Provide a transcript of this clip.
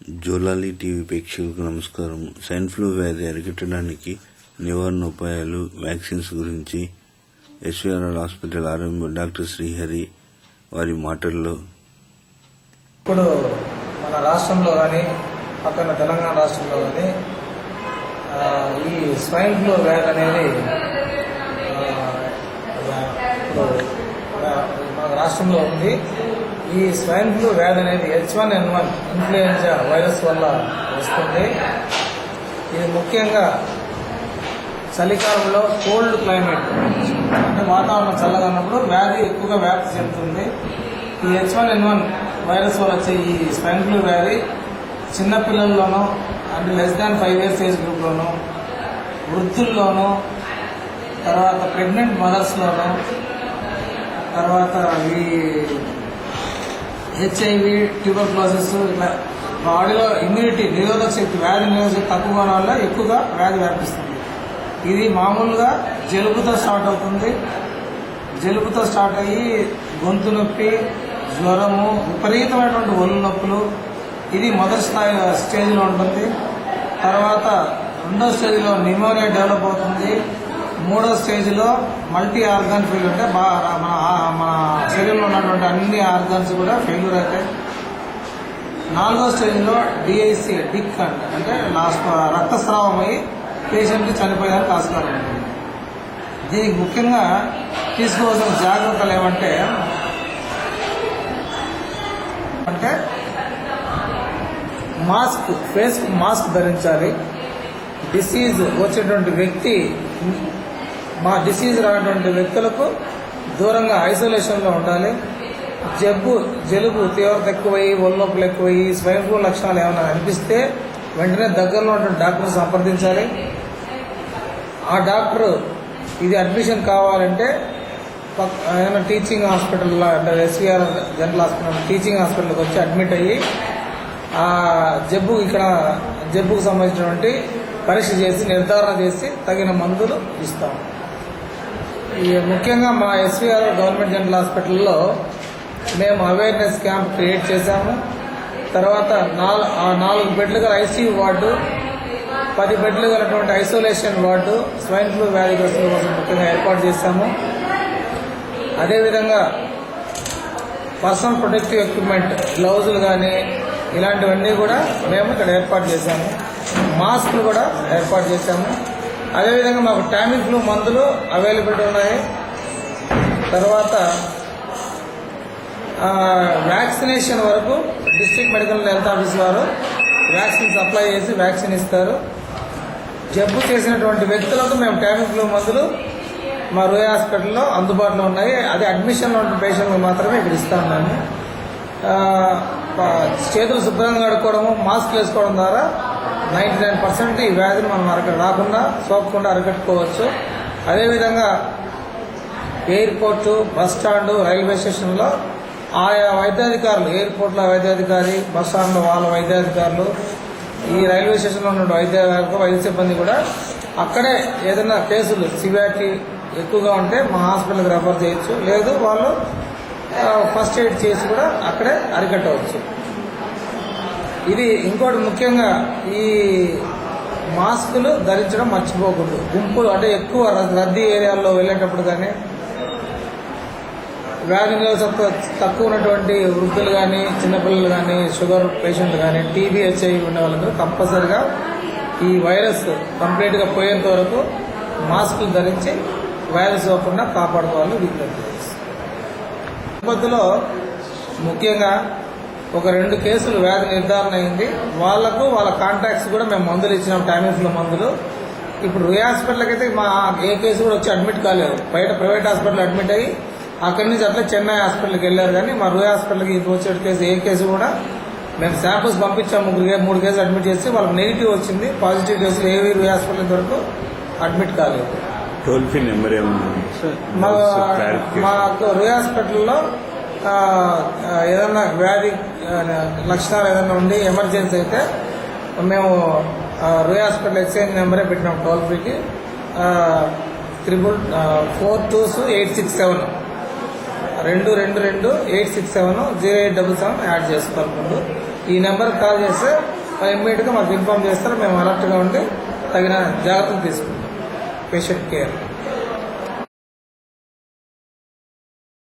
జోలాలి టీవీ ప్రేక్షకులకు నమస్కారం. స్వైన్ ఫ్లూ వ్యాధి అరికట్టడానికి నివారణ ఉపాయాలు, వ్యాక్సిన్స్ గురించి SVRR hospital RMO doctor Srihari వారి మాటల్లో. ఇప్పుడు మన రాష్ట్రంలో కానీ పక్కన తెలంగాణ రాష్ట్రంలో కానీ ఈ స్వైన్ ఫ్లూ వ్యాధి అనేది ఇప్పుడు మన రాష్ట్రంలో ఉంది. ఈ స్వైన్ ఫ్లూ వ్యాధి అనేది H1N1 ఇన్ఫ్లుయెంజా వైరస్ వల్ల వస్తుంది. ఇది ముఖ్యంగా చలికాలంలో కోల్డ్ క్లైమేట్ అంటే వాతావరణం చల్లగా ఉన్నప్పుడు వ్యాధి ఎక్కువగా వ్యాప్తి చెందుతుంది. ఈ H1N1 వైరస్ వల్ల వచ్చే ఈ స్వైన్ ఫ్లూ వ్యాధి చిన్నపిల్లల్లోనూ అంటే <5 years ఏజ్ గ్రూప్లోనూ, వృద్ధుల్లోనూ, తర్వాత ప్రెగ్నెంట్ మదర్స్లోనూ, తర్వాత ఈ HIV, ట్యూబర్క్లోసిస్ ఇట్లా బాడీలో ఇమ్యూనిటీ నిరోధక శక్తి వ్యాధి నిరోధక శక్తి తక్కువ వల్ల ఎక్కువగా వ్యాధి వ్యాపిస్తుంది. ఇది మామూలుగా జలుబుతో స్టార్ట్ అవుతుంది. జలుబుతో స్టార్ట్ అయ్యి గొంతు నొప్పి, జ్వరము, విపరీతమైనటువంటి ఒళ్ళు నొప్పులు ఇది మొదటి స్టేజ్లో ఉంటుంది. తర్వాత రెండో స్టేజ్లో న్యూమోనియా డెవలప్ అవుతుంది. మూడో స్టేజ్లో మల్టీ ఆర్గాన్ ఫెయిల్యూర్ అంటే మన శరీరంలో ఉన్నటువంటి అన్ని ఆర్గాన్స్ కూడా ఫెయిల్యూర్ అవుతాయి. నాలుగో స్టేజ్లో డిక్ అంటే రక్తస్రావం అయ్యి పేషెంట్కి చనిపోయేదానికి ఆస్కారం ఉంటుంది. దీనికి ముఖ్యంగా తీసుకోవాల్సిన జాగ్రత్తలు ఏమంటే ఫేస్ మాస్క్ ధరించాలి. డిసీజ్ వచ్చేటువంటి వ్యక్తి డిసీజ్ రానటువంటి వ్యక్తులకు దూరంగా ఐసోలేషన్లో ఉండాలి. జలుబు తీవ్రత ఎక్కువయ్యి, ఒళ్ళు నొప్పులు ఎక్కువయ్యి, స్వైన్ ఫ్లూ లక్షణాలు ఏమైనా అనిపిస్తే వెంటనే దగ్గరలో ఉన్నటువంటి డాక్టర్ సంప్రదించాలి. ఆ డాక్టర్ ఇది అడ్మిషన్ కావాలంటే ఏమైనా టీచింగ్ హాస్పిటల్లో అంటే ఎస్వీఆర్ జనరల్ హాస్పిటల్ టీచింగ్ హాస్పిటల్కి వచ్చి అడ్మిట్ అయ్యి ఆ జబ్బుకు సంబంధించినటువంటి పరీక్ష చేసి నిర్ధారణ చేసి తగిన మందులు ఇస్తాం. ముఖ్యంగా మా ఎస్వీఆర్ గవర్నమెంట్ జనరల్ హాస్పిటల్లో మేము అవేర్నెస్ క్యాంప్ క్రియేట్ చేశాము. తర్వాత 4 బెడ్లు గల ఐసీయూ వార్డు, 10 బెడ్లు గలటువంటి ఐసోలేషన్ వార్డు స్వైన్ ఫ్లూ వ్యాధిగ్రస్తుల కోసం ముఖ్యంగా ఏర్పాటు చేశాము. అదేవిధంగా పర్సనల్ ప్రొటెక్టివ్ ఎక్విప్మెంట్, గ్లౌజులు కానీ ఇలాంటివన్నీ కూడా మేము ఇక్కడ ఏర్పాటు చేశాము. మాస్కులు కూడా ఏర్పాటు చేశాము. అదేవిధంగా మాకు టామిక్ ఫ్లూ మందులు అవైలబిలిటీ ఉన్నాయి. తర్వాత వ్యాక్సినేషన్ వరకు డిస్ట్రిక్ట్ మెడికల్ హెల్త్ ఆఫీస్ వారు వ్యాక్సిన్ సప్లై చేసి వ్యాక్సిన్ ఇస్తారు. జబ్బు చేసినటువంటి వ్యక్తులకు మేము టామిక్ ఫ్లూ మందులు మా రోయా హాస్పిటల్లో అందుబాటులో ఉన్నాయి. అది అడ్మిషన్లో ఉన్న పేషెంట్లకు మాత్రమే ఇక్కడ ఇస్తాం. మేము చేతులు శుభ్రంగా కడుక్కోవడము, మాస్క్ వేసుకోవడం ద్వారా 99% ఈ వ్యాధిని మనం రాకుండా సోకకుండా అరికట్టుకోవచ్చు. అదేవిధంగా ఎయిర్పోర్టు, బస్ స్టాండు, రైల్వే స్టేషన్లో ఆయా వైద్యాధికారులు, ఎయిర్పోర్ట్లో వైద్యాధికారి, బస్ స్టాండ్లో వాళ్ళ వైద్యాధికారులు, ఈ రైల్వే స్టేషన్లో ఉన్న వైద్య సిబ్బంది కూడా అక్కడే ఏదైనా కేసులు సివియారిటీ ఎక్కువగా ఉంటే మా హాస్పిటల్కి రెఫర్ చేయొచ్చు. లేదు వాళ్ళు ఫస్ట్ ఎయిడ్ చేసి కూడా అక్కడే అరికట్టవచ్చు. ఇది ఇంకోటి ముఖ్యంగా ఈ మాస్కులు ధరించడం మర్చిపోకూడదు. గుంపులు అంటే ఎక్కువ రద్దీ ఏరియాల్లో వెళ్ళేటప్పుడు కానీ, వ్యాధి నిరోధక తక్కువ ఉన్నటువంటి వృద్ధులు కానీ, చిన్నపిల్లలు కానీ, షుగర్ పేషెంట్లు కానీ, టీబీ, HIV ఉన్న వాళ్ళందరూ కంపల్సరిగా ఈ వైరస్ కంప్లీట్గా పోయేంత వరకు మాస్కులు ధరించి వైరస్ పోకుండా కాపాడుకోవాలి. విజ్ఞప్తి తిరుపతిలో ముఖ్యంగా ఒక 2 కేసులు వ్యాధి నిర్ధారణ అయింది. వాళ్లకు వాళ్ళ కాంటాక్ట్స్ కూడా మేము మందులు ఇచ్చినాం, టామిక్ ఫ్లూ మందులు. ఇప్పుడు రుయా హాస్పిటల్కి అయితే మా ఏ కేసు కూడా వచ్చి అడ్మిట్ కాలేదు. బయట ప్రైవేట్ హాస్పిటల్ అడ్మిట్ అయ్యి అక్కడి నుంచి అట్లా చెన్నై హాస్పిటల్కి వెళ్ళారు. కానీ మా రుయా హాస్పిటల్కి వచ్చే కేసు ఏ కేసు కూడా మేము శాంపుల్స్ పంపించాము. 3 కేసులు అడ్మిట్ చేసి వాళ్ళకి నెగిటివ్ వచ్చింది. పాజిటివ్ కేసులు ఏవి రుయా హాస్పిటల్ వరకు అడ్మిట్ కాలేదు. టోల్ ఫ్రీ నెంబర్ ఏమన్నా మా రుయా హాస్పిటల్లో ఏదన్నా వ్యాధి లక్షణాలు ఏదైనా ఉండి ఎమర్జెన్సీ అయితే మేము రుయా హాస్పిటల్ ఎక్స్చేంజ్ నెంబరే పెట్టినాం టోల్ ఫ్రీకి 42867 222-867-0877 యాడ్ చేసుకోవాలి ముందు. ఈ నెంబర్కి కాల్ చేస్తే ఇమ్మీడియట్గా మాకు ఇన్ఫార్మ్ చేస్తారు. మేము అలర్ట్గా ఉండి తగిన జాగ్రత్తలు తీసుకుంటాం పేషెంట్ కేర్.